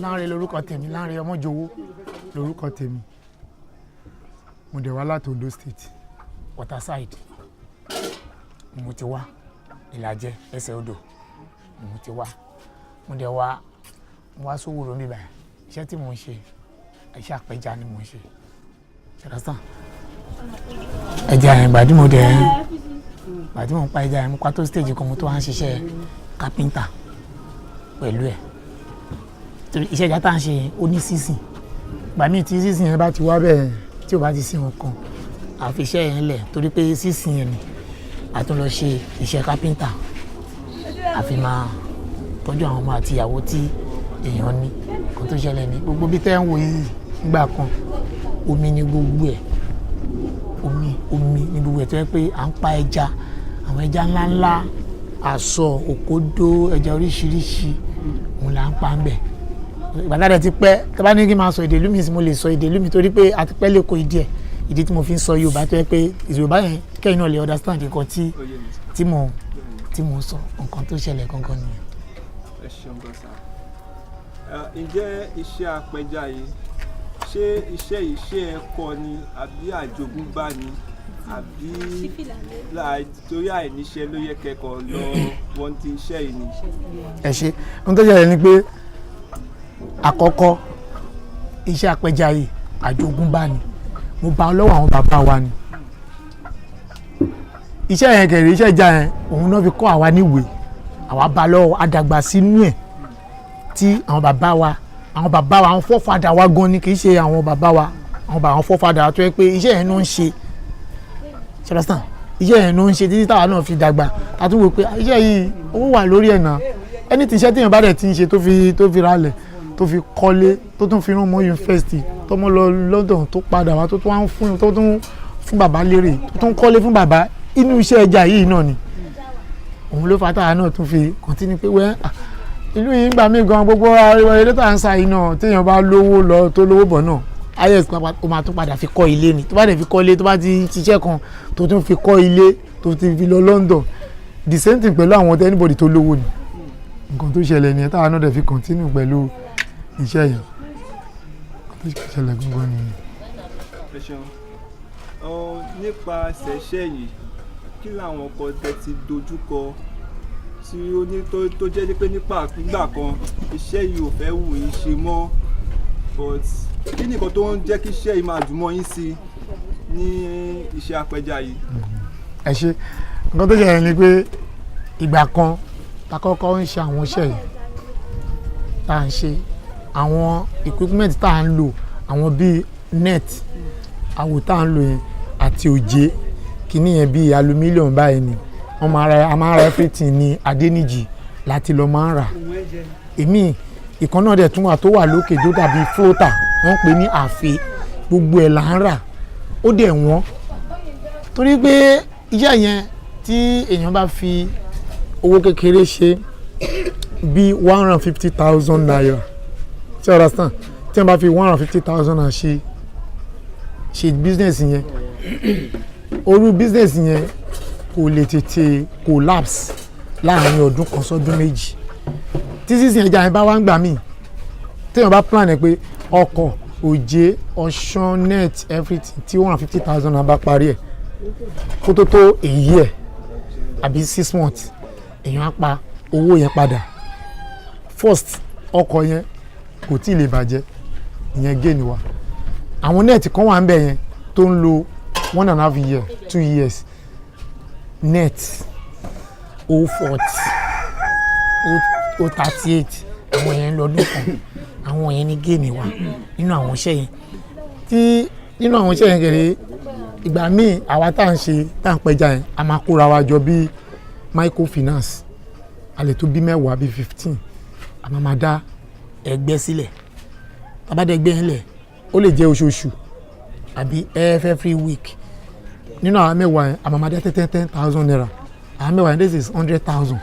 Lanre lórúkọ tèmi, Lanre Ọmọjowó lórúkọ tèmi. Mo dẹ̀ wá láti Ondo State, Waterside. Mo ti wá Ìlàjẹ ẹsẹ̀ odò. Mo ti wá. Mo dẹ̀ wá sówóró níbà. Iṣẹ́ tí mo ń ṣe, iṣẹ́ àpẹja ni mo ń ṣe. Ṣẹlẹ́sàn. Ẹja yẹn gbàdí mo ń pa ẹja yẹn, mo pa tó stage kan mo tó wá ń ṣiṣẹ́ kápẹ́ńtà pẹ̀lú ẹ̀. Iṣẹ́ ìjà tá à ń ṣe ó ní season. Ìgbà míì tí season yẹn bá ti wá bẹ́ẹ̀ tí ò bá ti sí wọn kan àfi iṣẹ́ yẹn lẹ̀ torí pé season yẹn ni a tún lọ ṣe iṣẹ́ kápẹ́ńtà àfi máa tọ́jú àwọn ọmọ àti ìyàwó tí èèyàn ní. Kan tó ṣẹlẹ̀ ní gbogbo bí tẹ́ ń wò yìí nígbà kan omi ni gbogbo ẹ̀ omi ni gbogbo ẹ̀ tó yẹ pé à ń pa ẹja àwọn ẹja ńláńlá àsọ òkòdó ẹja oríṣiríṣi òun là ń pa ń bẹ̀. Ìgbàlódé ti pẹ́ tí a bá ní kí n máa sọ èdè ìlú mi mo lè sọ èdè ìlú mi torí pé a ti pẹ́ lẹ́kọ̀ọ́ ìdí ẹ̀ ìdí tí mo fi ń sọ Yorùbá tó yẹ pé Yorùbá yẹn kẹ́yìn náà lè understand nǹkan tí mo sọ nǹkan tó ṣẹlẹ̀ gangan nìyẹn. Ẹ ṣeun gan sa. Ǹjẹ́ iṣẹ́ apẹja yìí ṣé iṣẹ́ yìí ṣé ẹ̀kọ́ ni àbí àjogúnbá ni àbí torí àìníṣẹ́ ló yẹ kẹ́kọ̀ọ́ lọ wọ́n ti iṣẹ́ yìí ni. Ẹ ṣe ohun tó ṣẹlẹ̀ ni pé àkọ́kọ́ iṣẹ́ apẹja yìí àjogúnbá ni mo bá lọ́wọ́ àwọn bàbá wa ni. Iṣẹ́ yẹn kẹ̀rẹ̀ iṣẹ́ ìjà yẹn òun náà fi kọ́ àwa níwèé àwa bá lọ́wọ́ àdàgbà sínú ẹ̀ tí àwọn bàbá wa àwọn fọ́fadà wa gan ni kì í ṣe àwọn bàbá wa àwọn fọ́fadà tó yẹ pé iṣẹ́ yẹn ló ń ṣe ṣẹlẹ́sàn iṣẹ́ yẹn ló ń ṣe títí táwa náà fi dàgbà a tún wò pé iṣẹ́ yìí owó wà lórí ẹ̀ náà ẹni tí iṣẹ́ tí èèyàn bá dẹ̀ ti ń ṣe tó fi ralẹ̀ tó fi kọ́lé tó tún fi rán mọ́ yunifásitì tó mọ́ lọ London tó padà wá tó tún fún bàbá lérè tó tún kọ́lé fún bàbá inú iṣẹ́ ẹja yìí náà ni òun ló fà táwa náà tún fi kọ́ntínú pé wẹ́ ìlú yìí ń gbà mí gan gbogbo eré tá à ń sa yìí náà téèyàn bá lówó lọ tó lówó bọ̀ náà is ó máa tún padà fi kọ́ ilé ni tó bá dẹ̀ fi kọ́ ilé tó bá ti ṣiṣẹ́ kan tó tún fi kọ́ ilé tó ti fi lọ London the same thing pẹ̀lú àwọn anybody tó lówó ni nǹkan tó ṣẹlẹ̀ nìyẹn táwa náà dẹ̀ fi continue pẹ̀lú iṣẹ́ yẹn tó ṣẹlẹ̀ gbogbo nìyẹn. Ẹ ṣeun nípasẹ̀ iṣẹ́ yìí kí làwọn ọkọ̀ tẹ ti dojúkọ tí ó ní tó jẹ́ pé nígbà kan iṣẹ́ yìí ò fẹ́ wù yín ṣe mọ́ but kí nìkan tó ń jẹ́ kí iṣẹ́ yìí máa dùn mọ́ yín sí ní iṣẹ́ apẹja yìí. Ẹ ṣe nǹkan tó ṣẹlẹ̀ ni pé ìgbà kan ta kọ́kọ́ ń ṣe àwọn iṣẹ́ yìí tá à ń ṣe àwọn equipment tá à ń lò àwọn bíi net àwò tá à ń lò yẹn àti òjé kìíní yẹn bíi aluminium báyìí ni a máa ra everything ní Adéníjì láti lọ máa ń rà èmi ìkan náà dẹ̀ tún wà tó wà lókè tó dàbí floater wọ́n pè ní àfẹ́ gbogbo ẹ̀ là ń rà ó dẹ̀ wọ́n torí pé iṣẹ́ yẹn tí èèyàn bá fi owó kékeré ṣe bí 150,000 naira tí o understand tí wọ́n bá fi 150,000 naira ṣe business yẹn orú business yẹn kò lè tètè collapse láàrin ọdún kan sọ́dún méjì tí sísìn ẹja yẹn bá wá ń gbà míì téèyàn bá plan ẹ pé ọkọ̀ òjé ọ̀ṣán net everything tí 150,000 naira bá parí ẹ̀ kó tó a year àbí 6 months èèyàn á pa owó yẹn padà first ọkọ̀ yẹn kò tí ì lè bàjẹ́ ìyẹn gain wa àwọn net kan wà ń bẹ̀ yẹn tó ń lo 1.5 year 2 years net 040 038 àwọn yẹn lọ́dún kan àwọn yẹn ní gain wa nínú àwọn iṣẹ́ yẹn tí nínú àwọn iṣẹ́ yẹn kẹ̀lé ìgbà míì àwa tá à ń ṣe tá à ń pẹja yẹn a máa kóra wa jọ bí microfinance a lè tó bí 10 bí 15 a máa dá ẹgbẹ́ sílẹ̀ tabadẹ́gbẹ́ yẹn lẹ̀ ó lè jẹ́ oṣooṣù àbí every week nínú àwọn 10 yẹn a máa dá 10,000 naira àwọn 10 yẹn this is 100,000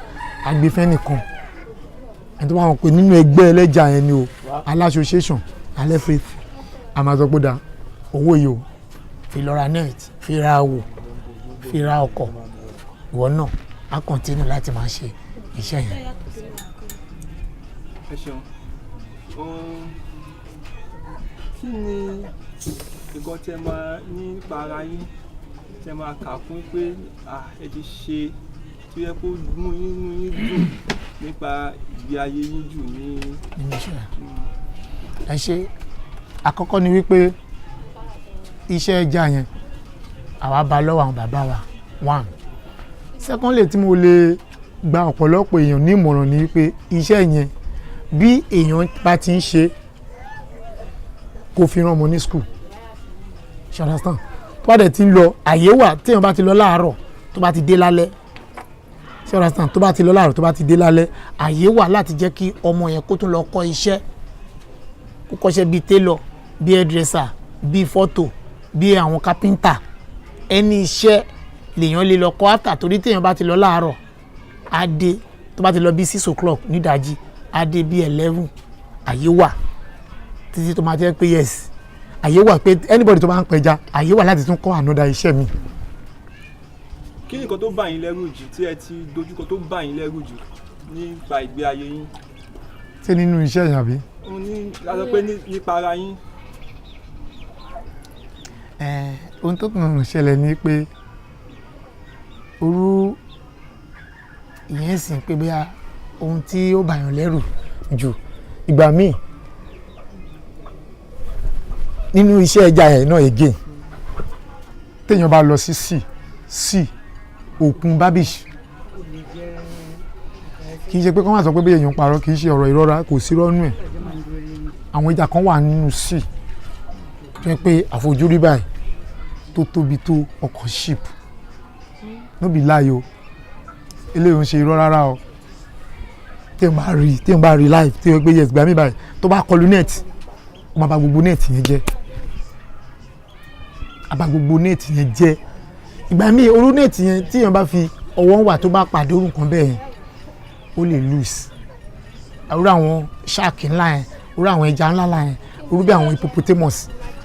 agbèfẹ́ nìkan ẹni tó bá wọn pè nínú ẹgbẹ́ ẹlẹ́jà yẹn ni o aláṣọṣẹ́sàn alẹ́fẹ́ a máa sọ pé dá owó yìí o fi lọ ra net fi ra awò fi ra ọkọ̀ ìwọ náà á continue láti máa ṣe iṣẹ́ yẹn. Ẹ ṣeun kí ni nǹkan tẹ́ máa ní nípa ara yín tẹ́ máa kà fún pé ẹ ti ṣe tó yẹ kó mú inú yín dùn nípa ìgbé ayé yín jù ní. ẹ ṣe àkọ́kọ́ ni wípé iṣẹ́ ẹja yẹn àwa bá lọ́wọ́ àwọn bàbá wa one. Secondly tí mo lè gba ọ̀pọ̀lọpọ̀ èèyàn ní ìmọ̀ràn ni wípé iṣẹ́ yẹn bí èèyàn bá ti ń ṣe kó fi rán ọmọ ní school ṣe understand tó bá dẹ̀ ti ń lọ àyè wà téèyàn bá ti lọ láàárọ̀ tó bá ti dé lálẹ́ ṣe understand tó bá ti lọ láàárọ̀ tó bá ti dé lálẹ́ àyè wà láti jẹ́ kí ọmọ yẹn kó tún lọ kọ́ iṣẹ́ kó kọ́ṣẹ́ bíi tailor bíi hairdresser bíi photo bíi àwọn carpenter ẹni iṣẹ́ lèèyàn lè lọ kọ́ after torí téèyàn bá ti lọ láàárọ̀ á dé tó bá ti lọ bí 6 o'clock nídàájí á dé bí 11 àyè wà títí tó máa jẹ́ pé yes àyè wà pé anybody tó bá ń pẹja àyè wà láti tún kọ́ another iṣẹ́ mi. kí ni nǹkan tó bá yín lẹ́rù jù tí ẹ ti dojúkọ tó bá yín lẹ́rù jù nípa ìgbé ayé yín? ṣé nínú iṣẹ́ yẹn àbí? a sọ pé nípa ara yín. ohun tó kàn ṣẹlẹ̀ ni pé orú ìyẹn sì ń pé bóyá ohun tí ó bàyàn lẹ́rù jù ìgbà míì nínú iṣẹ́ ẹja yẹn náà again téèyàn bá lọ sí sea òkun babish kì í ṣe pé kọ́ máa sọ pé bí èèyàn parọ́ kì í ṣe ọ̀rọ̀ ìrora kò sí rọ́nú ẹ̀ àwọn ẹja kan wà nínú sea tó yẹ pé àfojúrí báyìí tó tóbi tó ọkọ̀ ship níbi láàyò eléyìí ń ṣe irọ́ rárá o téèyàn bá rí live tí wọ́n gbé yes gbà mí báyìí tó bá kọlu net ó máa bà gbogbo net yẹn jẹ́ àbá gbogbo net yẹn jẹ́ ìgbà míì orú net yẹn téèyàn bá fi ọwọ́ wà tó bá pàdé orú nǹkan bẹ́ẹ̀ yẹn ó lè lose orú àwọn shark ńlá yẹn orú àwọn ẹja ńlá yẹn orú bí àwọn hippopotamus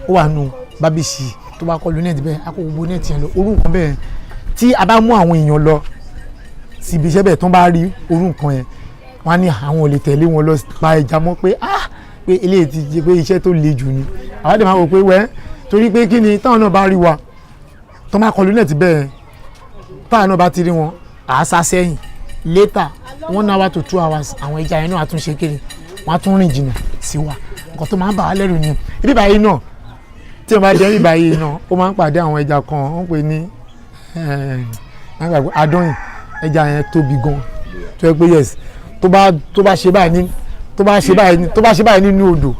ó wà nù bábíṣì tó bá kọlu net bẹ́ẹ̀ á kó gbogbo net yẹn lọ orú nǹkan bẹ́ẹ̀ yẹn tí a bá mú àwọn èèyàn lọ síbi iṣẹ́ bẹ́ẹ̀ tó ń bá rí orú nǹkan yẹn wọ́n á ní àwọn ò lè tẹ̀lé wọn lọ pa ẹja mọ́ pé pé eléyìí ti jẹ́ pé iṣẹ́ tó le jù ni àwọn àdèmà wò pé wẹ́ torí pé kí ni táwọn náà bá rí wa tó máa kọlu net bẹ́ẹ̀ táwọn náà bá ti rí wọn à á sá sẹ́yìn later 1 hour to 2 hours àwọn ẹja yẹn náà á tún ṣe kiri wọ́n á tún rìn jìnnà sí wa nǹkan tó máa ń bà á lẹ́rù ni ibi báyìí náà tí wọ́n bá dé ibi báyìí náà ó máa ń pàdé àwọn ẹja kan wọ́n pè ní adóyìn ẹja yẹn tóbi gan tó yẹ pé yes tó bá ṣe báyìí nínú odò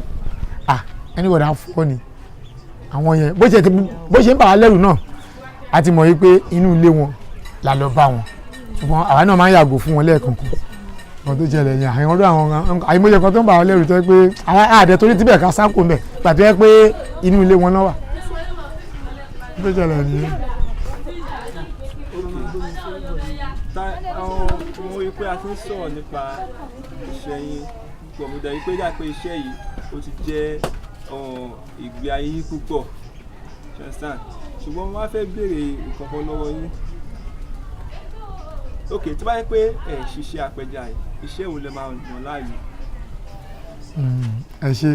ẹni wọ̀dà fọ́ ni àwọn yẹn bó ṣe ń bà á lẹ́rù náà a ti mọ̀ yí pé inú ilé wọn la lọ bá wọn ṣùgbọ́n àwa náà máa ń yàgò fún wọn lẹ́ẹ̀kọ̀ọ̀kan wọn tó jẹlẹ̀ yẹn àwọn ọdún àwọn àìmọye kan tó ń bà á lẹ́rù tó yẹ pé àdẹ torí tíbẹ̀ ká sáko mẹ́ pàtó yẹ pé inú ilé wọn náà wà tó jẹlẹ̀ nìyẹn. mo rí pé a ti ń sọ̀rọ̀ nípa iṣẹ́ yín púpọ̀ mo dẹ̀ rí pé pé iṣẹ́ yìí ó ti jẹ́ ìgbé ayé yín púpọ̀ ṣùgbọ́n mo wá fẹ́ béèrè nǹkan kan lọ́wọ́ yín. ok tí bá yẹ pé ẹ ṣiṣẹ́ apẹja yìí iṣẹ́ wo lẹ máa yàn láàyò? ẹ ṣe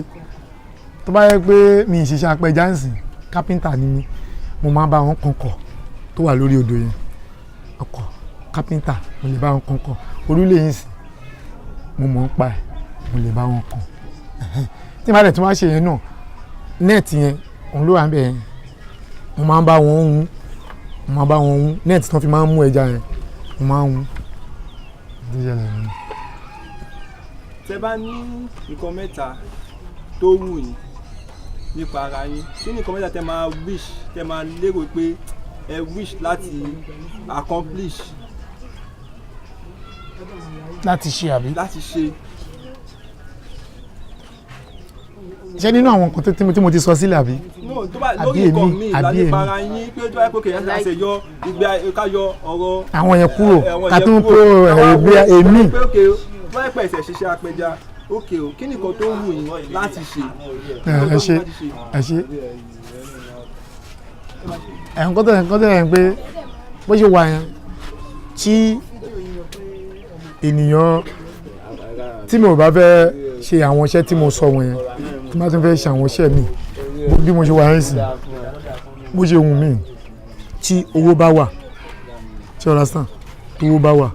tó bá yẹ pé mi ì ṣiṣẹ́ apẹja ń sìn kápẹ́ńtà ni mí mo máa bá wọn kọ̀ǹkọ̀ tó wà lórí odò yẹn ọkọ̀ kápẹ́ńtà mo lè bá wọn kọ̀ǹkọ̀ orílẹ̀ yìí sìn mo mọ̀ ń pa ẹ̀ mo lè bá wọn kàn tí màá dẹ̀ tí wọ́n á ṣe yẹn náà nẹ́ẹ̀tì yẹn òun ló wà ń bẹ̀ yẹn mo máa ń bá wọn hun nẹ́ẹ̀tì tí wọ́n fi máa ń mú ẹja yẹn mo máa ń hun. tẹ bá ní nǹkan mẹ́ta tó wù yín nípa ara yín kí ni nǹkan mẹ́ta tẹ máa lérò pé ẹ wish láti accomplish. láti ṣe àbí. láti ṣe. ṣé nínú àwọn nǹkan tí mo ti sọ sílẹ̀ àbí. no tó bá lórí nǹkan mi ìlànà para yín pé tó bá yẹ kó kèèyàn ṣe yọ ìgbé ká yọ ọ̀rọ̀. àwọn yẹn kúrò ká tún kó ẹgbẹ èmi. pé òkè wọ́n yẹ pé ẹ̀sẹ̀ ṣiṣẹ́ apẹja òkè o kí nìkan tó wù yín láti ṣe. ẹ ṣe nǹkan tó yẹ pé bó ṣe wà yẹn tí ènìyàn tí mi ò bá fẹ́ ṣe àwọn iṣẹ́ tí mo sọ wọ̀nyẹn tí má tún fẹ́ ṣe àwọn iṣẹ́ mi bí mo ṣe wà ń sìn bó ṣe wù mí tí owó bá wà tí ọ̀rá sàn tí owó bá wà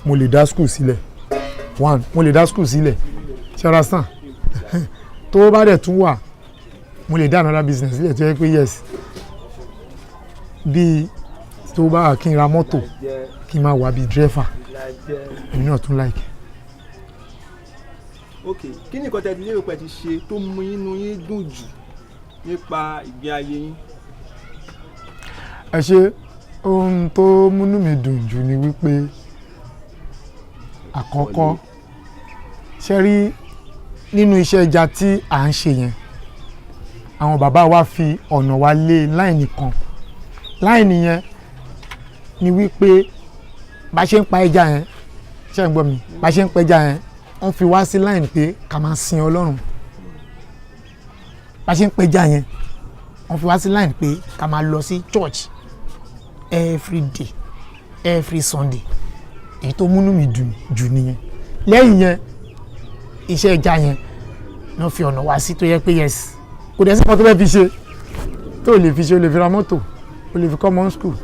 mo lè dá school sílẹ̀ mo lè dá school sílẹ̀ tí ọ̀rá sàn tó bá dẹ̀ tún wà mo lè dá another business sílẹ̀ tó yẹ pé yes bí tó bá wà kí n ra mọ́tò kí n máa wà bí driver èmi náà tún like. ok kí ni nǹkan tẹ́lẹ̀ lérò pé ti ṣe tó mú inú yín dùn jù nípa ìgbé ayé yín. ẹ ṣe ohun tó múnú mi dùn jù ni wípé àkọ́kọ́ ṣe rí nínú iṣẹ́ ẹja tí à ń ṣe yẹn àwọn bàbá wa fi ọ̀nà wa lé láìní kan láìní yẹn ni wípé bá ṣe ń pa ẹja yẹn ṣe ń gbọ́ mi bá ṣe ń pa ẹja yẹn wọ́n fi wá sí láìní pé ká máa sin Ọlọ́run bá ṣe ń pa ẹja yẹn wọ́n fi wá sí láìní pé ká máa lọ sí church every day every Sunday èyí tó múnú mi dùn jù nìyẹn lẹ́yìn yẹn iṣẹ́ ẹja yẹn ni wọ́n fi ọ̀nà wá sí tó yẹ pé yes kò dẹ̀ sí kan tó fẹ́ fi ṣe tó lè fi ṣe o lè fi ra mọ́tò o lè fi kọ́ mọ́ school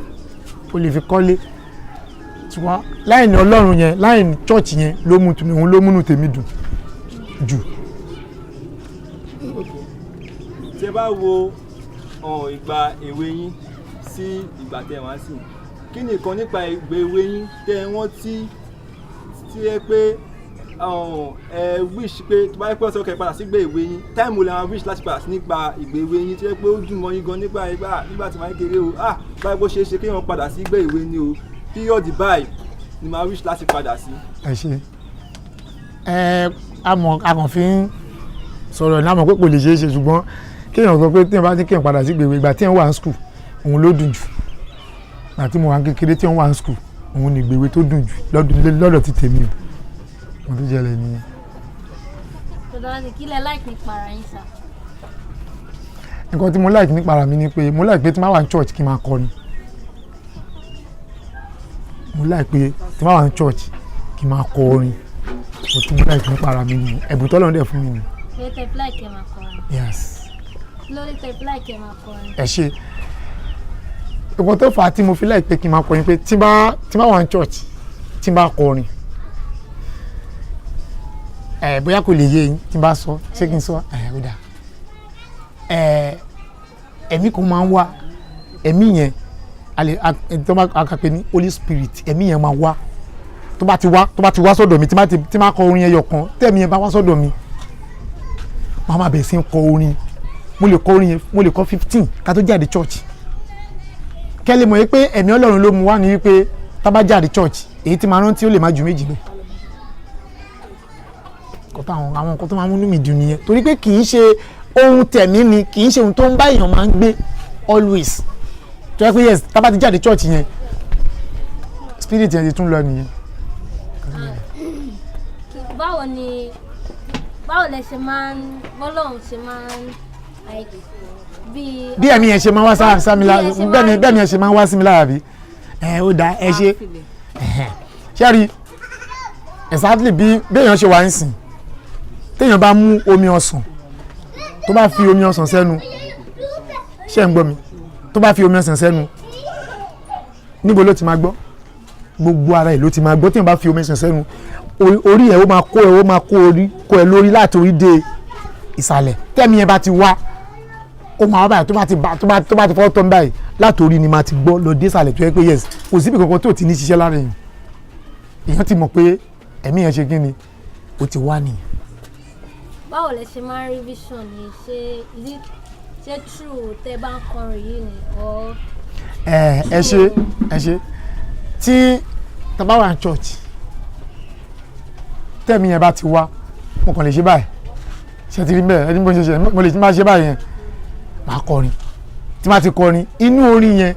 o lè fi kọ́lé ṣùgbọ́n láì ní Ọlọ́run yẹn láì ní church yẹn òun ló múnú tèmi dùn jù. ṣé bá wo ìgbà èwe yín sí ìgbà tẹ́ wá sí kí ni nǹkan nípa ìgbà èwe yín tẹ́ wọ́n tí ẹ pé ẹ wish pé tó bá yẹ pé ọ̀sẹ̀ ọ̀kẹ́ padà sí ìgbà èwe yín táìmù lè máa wish láti padà sí nípa ìgbà èwe yín tí ẹ pé ó dùn mọ́ yín gan nígbà tí máa ń kéré o báyìí bó ṣe é ṣe kí wọ́n padà sí ìgbà èwe ni o period báyìí ni máa wish láti padà sí. ẹ ṣe akàn fi ń sọ̀rọ̀ ní àmọ́ pé kò lè ṣeé ṣe ṣùgbọ́n kéèyàn sọ pé tí wọ́n bá ní kéèyàn padà sí ìgbà èwe ìgbà tí wọ́n wà ní school òun ló dùn jù ìgbà tí mo wà kékeré tí wọ́n wà ní school òun ni ìgbà èwe tó dùn jù lọ́dọ̀ ti tèmi o mo tún jẹ́lẹ̀ nìyẹn. tọ́lá kí lẹ like nípa ara yín sá. nǹkan tí mo like nípa ara mi ni pé mo like pé tí n bá wà ní church kí n máa kọrin mo like pé tí n bá wà ní church kí n máa kọ orin mo tún like nípa ara mi ni ẹ̀bùn tọ́lọ́run dẹ̀ fún mi ni. lórí tẹ like ẹ máa kọrin. yes. lórí tẹ like ẹ máa kọrin. ẹ ṣe nǹkan tó fà á tí mo fi like pé kí n máa kọrin pé tí n bá wà ní church tí n bá kọrin bóyá kò lè yé yín tí n bá sọ ṣé kí n sọ ó dà ẹ̀mí kan máa ń wá ẹ̀mí yẹn tó bá akapẹ ní Holy Spirit ẹ̀mí yẹn máa wá tó bá ti wá sọ́dọ̀ mi tí máa kọ orin ẹyọ kan tẹ̀mí yẹn bá wá sọ́dọ̀ mi máa máa bẹ̀rẹ̀ sí ń kọ orin mo lè kọ orin yẹn mo lè kọ 15 ká tó jáde church kẹ́lẹ́ mọ̀ pé ẹ̀mí Ọlọ́run ló mú wá ní wípé tá bá jáde church èyí tí máa rántí ó lè má ju méjì lọ àwọn nǹkan tó máa múnú mi dùn nìyẹn torí pé kì í ṣe ohun tẹ̀mí ni kì í ṣe ohun tó ń bá èèyàn máa ń gbé always tó yẹ pé yes tá bá ti jáde church yẹn spirit yẹn ti tún lọ nìyẹn. báwo lẹ ṣe máa ń bọ́lọ́hún ṣe máa ń bí ẹ̀mí yẹn ṣe máa ń wá sí mi lára bẹ́ẹ̀ ni ẹ ṣe máa ń wá sí mi lára bí ó dáa ẹ ṣe ṣé rí exactly bí èèyàn ṣe wà ń sìn téèyàn bá mú omi ọsàn tó bá fi omi ọsàn sẹ́nu ṣé ń gbọ́ mi tó bá fi omi ọsàn sẹ́nu níbo ló ti máa gbọ́ gbogbo ara ẹ̀ ló ti máa gbọ́ téèyàn bá fi omi ọsàn sẹ́nu orí ẹ̀ ó máa kó ẹ lórí láti orí dé ìsàlẹ̀ tẹ́mi yẹn bá ti wá ó máa wá báyìí tó bá ti fọ́ tọ́ báyìí láti orí ni máa ti gbọ́ lọ dé ìsàlẹ̀ tó yẹ pé yes kò síbi kankan tó ti ní ṣiṣẹ́ lára èèyàn ti mọ̀ pé ẹ̀mí yẹn ṣe kí ni ó ti wá nìyẹn. báwo lẹ ṣe máa ń rí vision yìí ṣé true tẹ bá ń kọrin yìí ni ọ. ẹ ṣe tí tàbá wà ní church tẹ̀mí yẹn bá ti wá mo kàn lè ṣe báyìí ṣe ti rí bẹ́ẹ̀ ẹni bó ṣe ṣe mo lè máa ṣe báyìí yẹn máa kọrin tí máa ti kọrin inú orin yẹn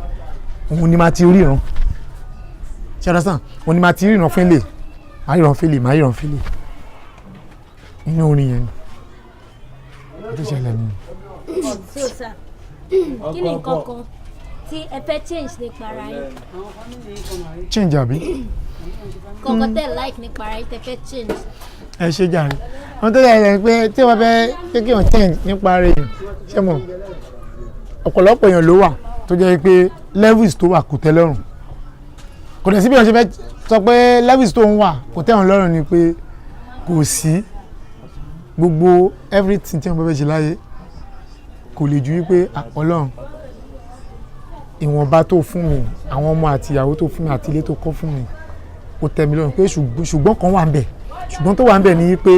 òun ni máa ti ríran ṣe ọ̀dọ́ sàn òun ni máa ti ríran fẹ́lẹ̀ máa ríran fẹ́lẹ̀ inú orin yẹn ni tó ṣẹlẹ̀ nìyẹn. so sir kí ni nǹkan kan tí ẹ fẹ́ change nípa ara yín. change àbí kọ̀ọ̀kan tẹ̀ like nípa ara tẹ fẹ́ change. ẹ ṣe jàre wọn tó yẹ pé tí wọn fẹ́ pé kí wọn change nípa rẹ̀ ṣé mọ̀ ọ̀pọ̀lọpọ̀ èèyàn ló wà tó jẹ́ pé levels tó wà kò tẹ́ lọ́rùn kò dẹ̀ sí bí wọ́n ṣe fẹ́ sọ pé levels tó ń wà kò tẹ́ wọn lọ́rùn ni pé kò sí gbogbo everything tí wọ́n fẹ́ ṣe láyé kò lè ju wípé Ọlọ́run ìwọ̀nba tó fún mi àwọn ọmọ àti ìyàwó tó fún mi àti ilé tó kọ́ fún mi kò tẹ́ mi lọ́rùn pé ṣùgbọ́n kan wà ń bẹ̀ ṣùgbọ́n tó wà ń bẹ̀ ni pé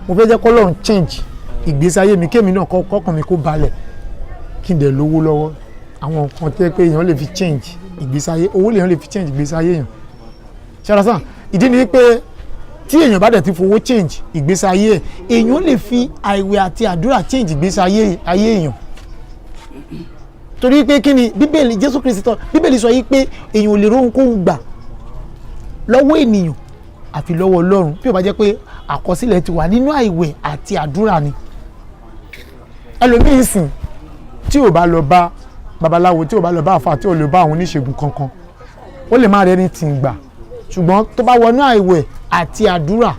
mo fẹ́ jẹ́ kí Ọlọ́run change ìgbésí ayé mi kémi náà kọ́kàn mi kó balẹ̀ kí n dẹ̀ lówó lọ́wọ́ àwọn nǹkan tẹ́ pé èèyàn lè fi change ìgbésí ayé owó lèèyàn lè fi change ìgbésí ayé èèyàn ṣàlàsàn ìdí ni pé tí èèyàn bá dẹ̀ ti fowó change ìgbésí ayé ẹ̀ èèyàn lè fi àìwẹ̀ àti àdúrà change ìgbésí ayé èèyàn torí pé kí ni bíbélì Jésù Kristi bíbélì sọ yìí pé èèyàn ò lè rohun kóhun gbà lọ́wọ́ ènìyàn àfi lọ́wọ́ Ọlọ́run bí ó bá jẹ́ pé àkọsílẹ̀ ti wà nínú àìwẹ̀ àti àdúrà ni ẹlòmíín sìn tí ò bá lọ bá babaláwo tí ò bá lọ bá àfáà tí ò lè bá àwọn oníṣègùn kankan ó lè má rẹ ní tì ń gbà ṣùgbọ́n tó bá wọnú àìwẹ̀ àti àdúrà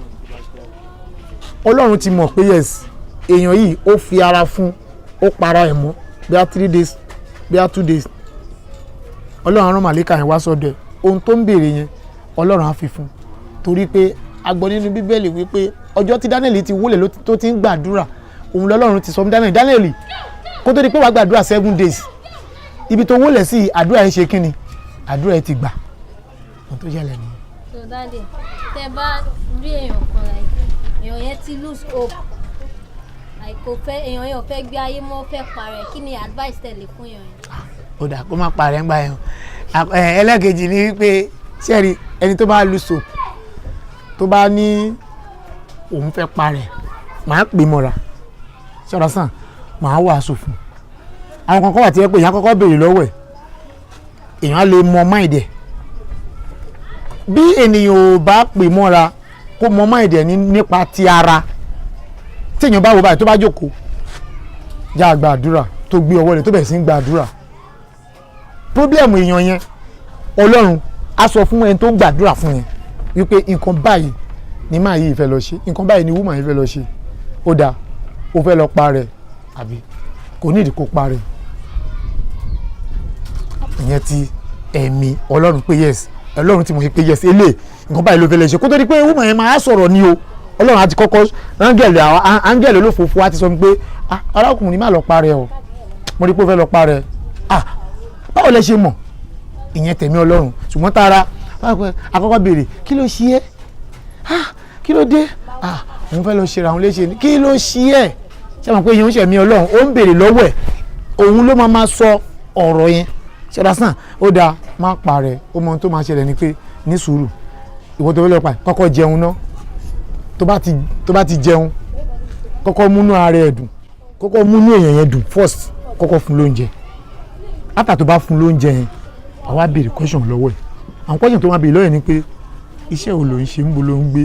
Ọlọ́run ti mọ̀ pé yes èèyàn yìí ó fi ara fún ó para ẹ̀ mọ́ bíi 3 days bíi 2 days Ọlọ́run rán màlíkà yẹn wá sọ́dọ̀ ẹ̀ ohun tó ń béèrè yẹn Ọlọ́run á fi fún torí pé a gbọ́ nínú bíbélì wípé ọjọ́ tí Daniel ti wólẹ̀ tó ti ń gbàdúrà òun lọ́lọ́run ti sọ fún Daniel kó tó di pé wàá gbàdúrà 7 days ibi tó wólẹ̀ sí àdúrà yẹn ṣe kínni àdúrà yẹn ti gbà ohun tó ṣẹlẹ̀ nìyẹn. so daddy tẹ bá rí èèyàn kan èèyàn yẹn ti lose hope kò fẹ́ èèyàn yẹn ò fẹ́ gbé ayé mọ́ fẹ́ parẹ́ kí ni advice tẹ̀lé fún èèyàn yẹn. ó dà kó má parẹ́ ń gbà yẹn ẹlẹ́kejì ni wípé sẹ́ẹ̀rì ẹni tó bá lose hope tó bá ní òun fẹ́ parẹ́ màá pè mọ́ra ṣọ́ra sàn màá wàásù fún àwọn kankan wà tí ẹ pé èèyàn kọ́kọ́ béèrè lọ́wọ́ ẹ̀ èèyàn á lè mọ máìdì ẹ̀ bí ènìyàn ò bá pè mọ́ra kó mọ máìdì ẹ̀ nípa ti ara tí èèyàn bá wo báyìí tó bá jókòó já gbàdúrà tó gbé ọwọ́ rẹ̀ tó bẹ̀rẹ̀ sí ń gbàdúrà pírọ́blẹ̀mù èèyàn yẹn Ọlọ́run á sọ fún ẹni tó ń gbàdúrà fún yẹn wípé nǹkan báyìí ni máa yìí fẹ́ lọ ṣe nǹkan báyìí ni wúmà yìí fẹ́ lọ ṣe ó dáa ó fẹ́ lọ parẹ́ àbí kò ní ìdí kó parẹ́ ìyẹn ti ẹ̀mí Ọlọ́run pé yes Ọlọ́run ti mọ̀ pé yes elé nǹkan báyìí ló fẹ́ lọ ṣe kó tó di pé wúmà yẹn máa sọ̀rọ̀ ni o Ọlọ́run àti kọ́kọ́ áńgẹ̀lì olófòófó á ti sọ pé arákùnrin má lọ parẹ́ o mo rí pé ó fẹ́ lọ parẹ́ báwo lẹ ṣe mọ̀ ìyẹn tẹ̀mí Ọlọ́run ṣùgbọ́n tara àkọ́kọ́ béèrè kí ló ṣe é kí ló dé òun fẹ́ lọ ṣe ra òun léṣe ni kí ló ṣe é ṣe mọ̀ pé ìyẹn ń ṣẹ̀mí Ọlọ́run ó ń béèrè lọ́wọ́ ẹ̀ òun ló máa sọ ọ̀rọ̀ yẹn ṣẹlá sàn ó dáa má parẹ́ ó mọ ohun tó máa ṣẹlẹ̀ ni pé ní sùúrù ìwọ tó fẹ́ lọ pa kọ́kọ́ jẹun ná tó bá ti jẹun kọ́kọ́ múnú ara ẹ̀ dùn kọ́kọ́ múnú èèyàn yẹn dùn first kọ́kọ́ fún lóúnjẹ after tó bá fún lóúnjẹ yẹn àwa béèrè question lọ́wọ́ ẹ̀ àwọn question tó máa béèrè lọ́wọ́ ẹ̀ ni pé iṣẹ́ wo ló ń ṣe ń bo ló ń gbé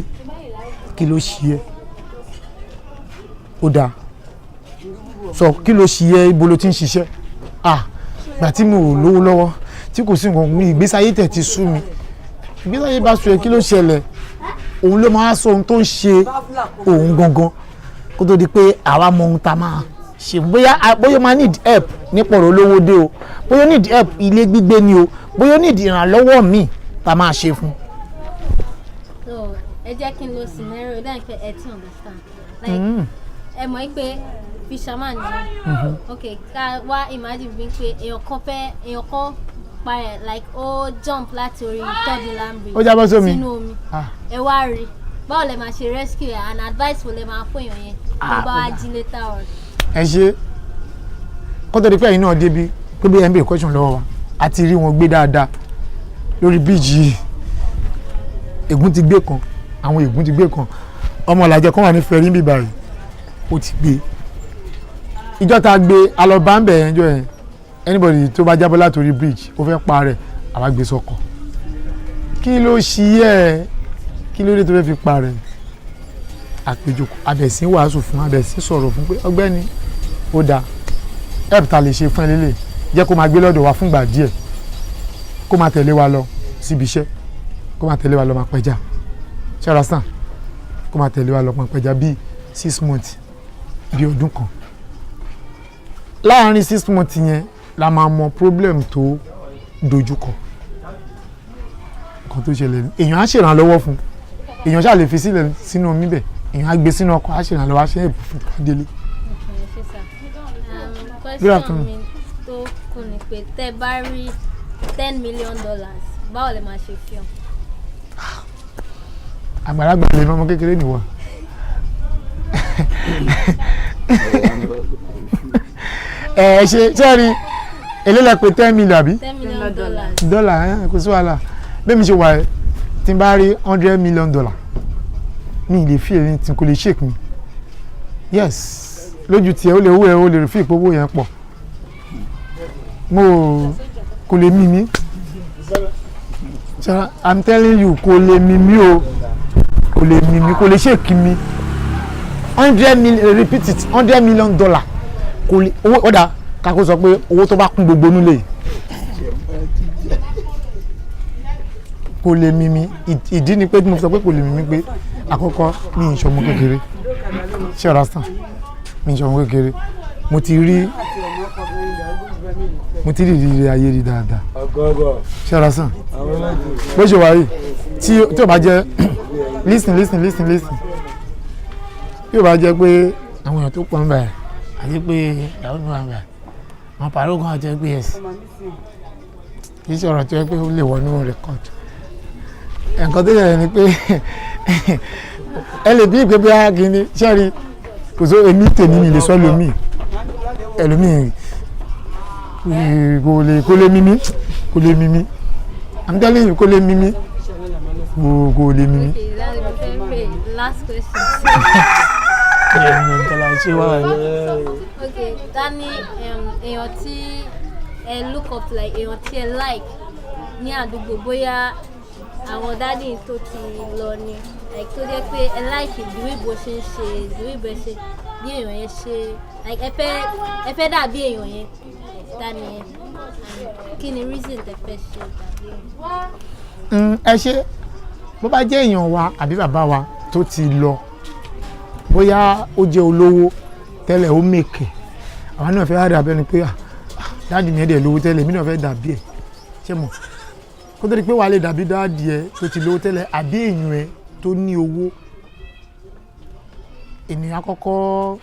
kí ló ṣe ẹ́ ó dáa sọ kí ló ṣe ẹ́ ibo ló ti ń ṣiṣẹ́ gbà tí mo ò lówó lọ́wọ́ tí kò sí nǹkan mi ìgbésí ayé tẹ̀ ti sú mi ìgbésí ayé bá sú ẹ kí ló ṣẹlẹ̀ òun ló máa sọ ohun tó ń ṣe òun gangan kó tó di pé àwa mọ ohun tá a máa ṣe bóyá máa need help nípa ọ̀rọ̀ olówó dé o bóyá need help ilé gbígbé ni o bóyá need ìrànlọ́wọ́ míì tá a máa ṣe fún. so ẹ jẹ́ kí n lo scenario dáhùn pé ẹ ti understand like ẹ mọ̀ pé Fisherman ni ok ká wá imagine bí pé èèyàn kan parẹ́ like ó jump láti orí tọ́jú Lanre ó jábọ́ sómi sínú omi ẹ wá rí báwo lẹ máa ṣe rescue and advice wo lẹ máa fún èèyàn yẹn tó bá wá jí later on. ẹ ṣe kó tó di pé ẹ̀yin náà débi pé bí ẹ ń bèrè question lọ́wọ́ wa a ti rí wọn gbé dáadáa lórí bíìjì yìí ègún ti gbé kan àwọn ègún ti gbé kan ọmọ ìlàjẹ kan wà ní fẹrí bíbá yìí ó ti gbé ìjọ ta gbé alọba ń bẹ̀ yẹn jọ yẹn anybody tó bá jábọ́ látòrí bridge ó fẹ́ pa rẹ̀ àwa gbé sọ́kọ̀ kí ló ṣí ẹ kí ló dé tó fẹ́ fi pa rẹ̀ àpèjọkọ abẹ̀sìn wàásù fún abẹ̀sìn sọ̀rọ̀ fún pé ọgbẹ́ni ó dáa help ta lè ṣe fún ẹ lélẹ̀ jẹ́ kó máa gbé lọ́dọ̀ wa fúngbà díẹ̀ kó máa tẹ̀lé wa lọ síbi iṣẹ́ kó máa tẹ̀lé wa lọ máa pẹja ṣára sàn kó máa tẹ̀lé wa lọ máa pẹja bíi 6 months bíi ọdún kan láàárín 6 months yẹn la máa mọ problem tó dojúkọ nǹkan tó ṣẹlẹ̀ ní èèyàn á ṣèrànlọ́wọ́ fún èèyàn ṣáà lè fi sílẹ̀ sínú omi bẹ̀ èèyàn á gbé sínú ọkọ̀ á ṣèrànlọ́wọ́ á ṣe ẹ̀bùn fún délé. question mi tó kù ni pé tẹ́ bá rí $10 million báwo lè máa ṣe fi hàn. àgbàlagbà lè mọ ọmọ kékeré nìwọ. ṣe rí eléyìí pé $10 million àbí. $10 million. dọ́là kò sí wàhálà bẹ́ẹ̀ mi ṣe wà ẹ́ tí n bá rí $100 million mi lè fi èyí tí kò lè shake mi yes lójú tiẹ̀ ó lè owó ẹ̀ ó lè fi ìpowó yẹn pọ̀ mo kò lè mí mi I'm telling you kò lè mí mi o kò lè mí mi kò lè shake mi repeat it $100 million kò lè owó ọ̀dà kakó sọ pé owó tó bá kún gbogbo nílé kò lè mí mi ìdí ni pé mo sọ pé kò lè mí mi pé àkọ́kọ́ mi ì ṣọmọ kékeré ṣé ọ̀rá sàn mi ì ṣọmọ kékeré mo ti rí ìrírí ayé rí dáadáa ṣé ọ̀rá sàn bó ṣe wà yìí tí ò bá jẹ́ listen tí ò bá jẹ́ pé àwọn èèyàn tó pọ̀ ń bẹ̀rẹ̀ àti pé ìyàwó mi wà ń bẹ̀rẹ̀ àwọn pàrọ̀ kan àti ẹgbẹ́ yẹn kì í ṣe ọ̀rọ̀ tó yẹ pé ó lè wọnú rẹ́kọ̀dù nǹkan tó yẹ ni pé ẹ lè bí ìpè bí a kì í ní sẹ́ẹ̀rì kò só èmi tèmi mi lè sọ lómi ẹlòmíì kò lè mímí I'm telling you kò lè mímí kò lè mímí. Last question. Okay, Dani, èèyàn tí ẹ look up like èèyàn tí ẹ like ní àdúgbò bóyá àwọn dádì tó ti lọ ni like tó jẹ́ pé ẹ like ìdúwé bó ṣe ń ṣe ìdúwé bó ṣe bí èèyàn yẹn ṣe like ẹ fẹ́ dàbí èèyàn yẹn Dani yẹn kí ni reason tẹ́ fẹ́ ṣe dàbí èèyàn. ẹ ṣe bó bá jẹ́ èèyàn wa àbí bàbá wa tó ti lọ bóyá ó jẹ́ olówó tẹ́lẹ̀ ó mèkè àwọn náà fẹ́ dàbí ẹni pé dáàdì mi ẹ̀ dẹ̀ lówó tẹ́lẹ̀ èmi náà fẹ́ dàbí ẹ̀ ṣé mọ̀ kó tó di pé wàá lè dàbí dáàdì ẹ tó ti lówó tẹ́lẹ̀ àbí èèyàn ẹ tó ní owó ènìyàn kọ́kọ́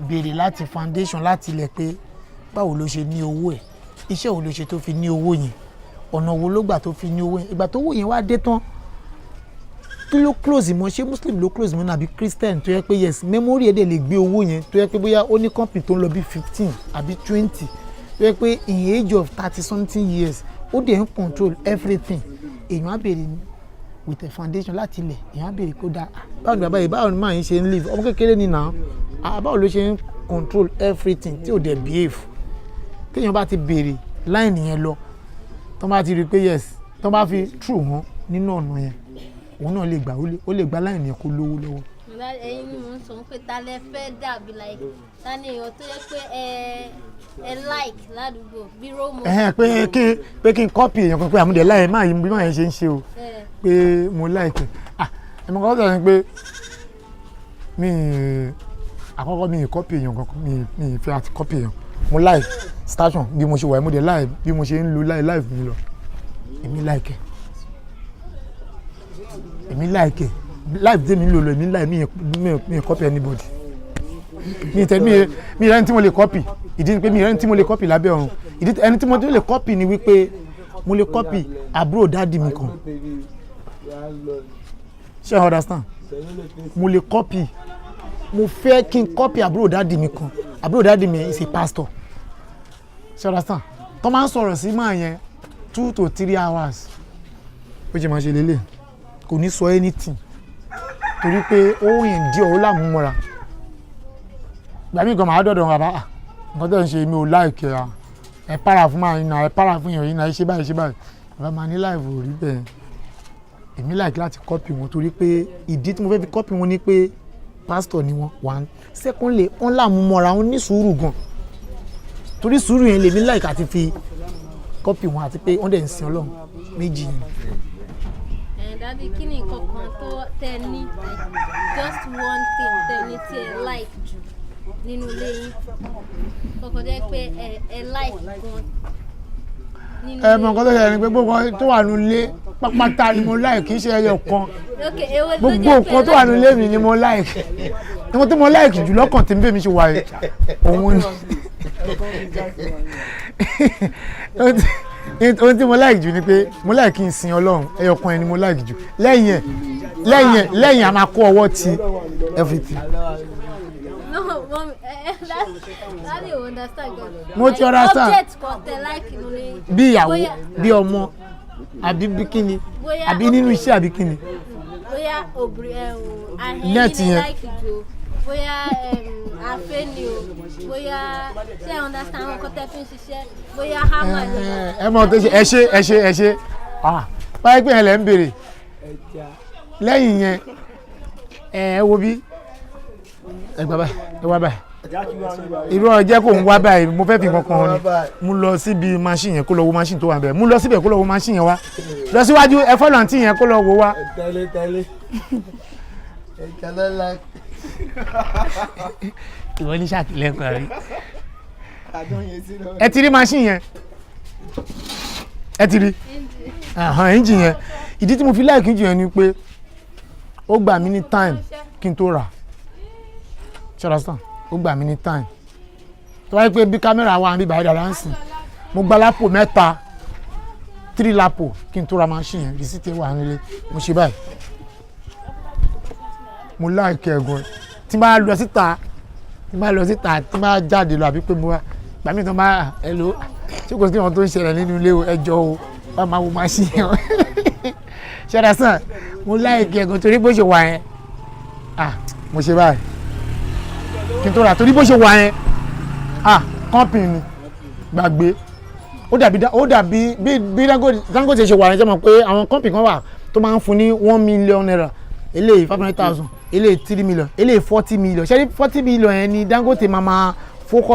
béèrè láti foundation láti ilẹ̀ pé báwo ló ṣe ní owó ẹ̀ iṣẹ́ wo ló ṣe tó fi ní owó yẹn ọ̀nà wo ló gbà tó fi ní owó yẹn ìgbà tó owó yẹn wá dé tán kí ló close mọ́ ṣé muslim ló close mọ́ nàbí christian tó yẹ pé yes memory ẹ̀ dẹ̀ lè gbé owó yẹn tó yẹ pé bóyá ó ní company tó ń lọ bí 15 àbí 20 tó yẹ pé in age of 30 something years ó dẹ̀ ń control everything èèyàn á béèrè with a foundation láti ilẹ̀ èèyàn á béèrè kó dáa báwo ni bàbá yìí báwo ni máa ń ṣe ń live ọmọ kékeré ni náà báwo ló ṣe ń control everything tí ò dẹ̀ behave téèyàn bá ti béèrè line yẹn lọ tó bá ti rí i pé yes tó bá fi true wọn nínú ọ̀nà yẹn òun náà lè gbà ó lè gba line yẹn kó lówó lọ́wọ́. ẹ̀yin ni mò ń sọ pé ta lẹ fẹ́ dàbí like ta ni èèyàn tó yẹ pé ẹ like ládùúgbò bí rómò. pé kí n copy èèyàn kan pé àmúdẹ̀ láì máa yín bí máa yẹn ṣe ń ṣe o pé mo like ẹ̀mọ́ kan sọ̀rọ̀ ni pé àkọ́kọ́ mi ì copy èèyàn kankan mi ì fẹ́ àti copy èèyàn mo like station bí mo ṣe wà mo dẹ̀ like bí mo ṣe ń lo live mi lọ èmi like live tèmi ń lò lọ èmi like mi ì copy anybody mi rẹ́ni tí mo lè copy ìdí ni pé mi rẹ́ni tí mo lè copy lábẹ́ ọ̀run ìdí ẹni tí mo lè copy ni wípé mo lè copy àbúrò dáàdì mi kan ṣé you understand mo lè copy mo fẹ́ kí n copy àbúrò dáàdì mi kan àbúrò dáàdì mi is a pastor ṣé you understand tó máa ń sọ̀rọ̀ sí máa yẹn 2 to 3 hours ó ṣe máa ṣe lélẹ̀ kò ní sọ anything torí pé ó yìn díẹ̀ ó làmúmọ́ra gbàmí nǹkan máa dọ̀dọ̀ bàbá nǹkan tó ń ṣe mi ò láìkẹ́ ẹ para fún máa yín náà ẹ para fún yàn yín náà ẹ ṣe báyìí bàbá máa ní láìvò rí bẹ́ẹ̀ èmi láìkí láti kọ́pì wọn torí pé ìdí tí mo fẹ́ fi kọ́pì wọn ni pé pásítọ̀ ni wọ́n one secondly wọ́n làmúmọ́ra wọn ní sùúrù gan torí sùúrù yẹn lèmi láìkí àti fi kọ́pì wọn àti pé wọ́n dẹ̀ ń sin Ọlọ́run méjì yẹn. Daddy, kí ni nǹkan kan tó tẹ ní just one thing tẹ ní tí ẹ like jù nínú ilé yín kọ̀ọ̀kan jẹ́ pé ẹ like gan nínú ilé yín. Mọ̀ nǹkan tó ṣẹlẹ̀ ni pé gbogbo tó wà nínú ilé pápátá ni mo like kì í ṣe ẹyọ kan gbogbo nǹkan tó wà nínú ilé mi ni mo like nǹkan tí mo like jù lọ́kàn tí bẹ́ẹ̀ mi ṣe wà òun ni ohun tí mo like jù ni pé mo like kí n sin Ọlọ́run ẹyọ kan ẹni mo like jù lẹ́yìn a máa kó ọwọ́ ti everything. No, mom, that's you understand. Mo ti understand. Object kan tẹ like nínú ilé yín. Bí ìyàwó bí ọmọ àbí bí kíni àbí nínú iṣẹ́ àbí kíni. Bóyá Net yẹn. like jù bóyá afẹ́ ni o bóyá ṣé ẹ understand àwọn nǹkan tẹ́ fi ń ṣiṣẹ́ bóyá hammer ni. Ẹ mọ̀ tó ṣe ẹ ṣe báyìí pé ẹ lẹ́ ń béèrè lẹ́yìn yẹn ẹ wo bí ẹ gbà báyìí ẹ wá báyìí irú ọjẹ́ kò ń wá báyìí mo fẹ́ fi nǹkan kan ni mo lọ síbi machine yẹn kó lọ wo machine tó wà bẹ́ẹ̀ mo lọ síbẹ̀ kó lọ wo machine yẹn wá lọ síwájú ẹ fọ́lọ̀ àǹtí yẹn kó lọ wo wá. ìwọ ní ṣàtìlẹ́kọ̀ọ́ rí ẹ ti rí machine yẹn ẹ ti rí engine yẹn ìdí tí mo fi like engine yẹn ni pé ó gbà mí ní time kí n tó rà ṣọlásán ó gbà mí ní time tó wáyé pé bí kámẹ́rà wà níbi báyìí dáadáa ń sìn mo gba lápò 3 lápò kí n tó ra machine yẹn rìsíìtì wà nílé mo ṣe báyìí mo like ẹ̀gùn tí n bá lọ síta tí n bá jáde lọ àbí pé mo wá gbà mí tó bá ẹ lò ṣé kò sí ìwọ̀n tó ń ṣẹlẹ̀ nínú ilé ẹjọ́ o bá máa wo machine yẹn ṣọlásán mo like ẹ̀gùn torí bó ṣe wà yẹn mo ṣe báyìí kí n tó rà torí bó ṣe wà yẹn company gbàgbé ó dàbí bí Dangote ṣe wà yẹn jẹ́ mọ̀ pé àwọn company kan wà tó máa ń fún ní 1 million naira eléyìí 500,000 eléyìí 3 million eléyìí 40 million ṣé 40 million yẹn ni Dangote máa focus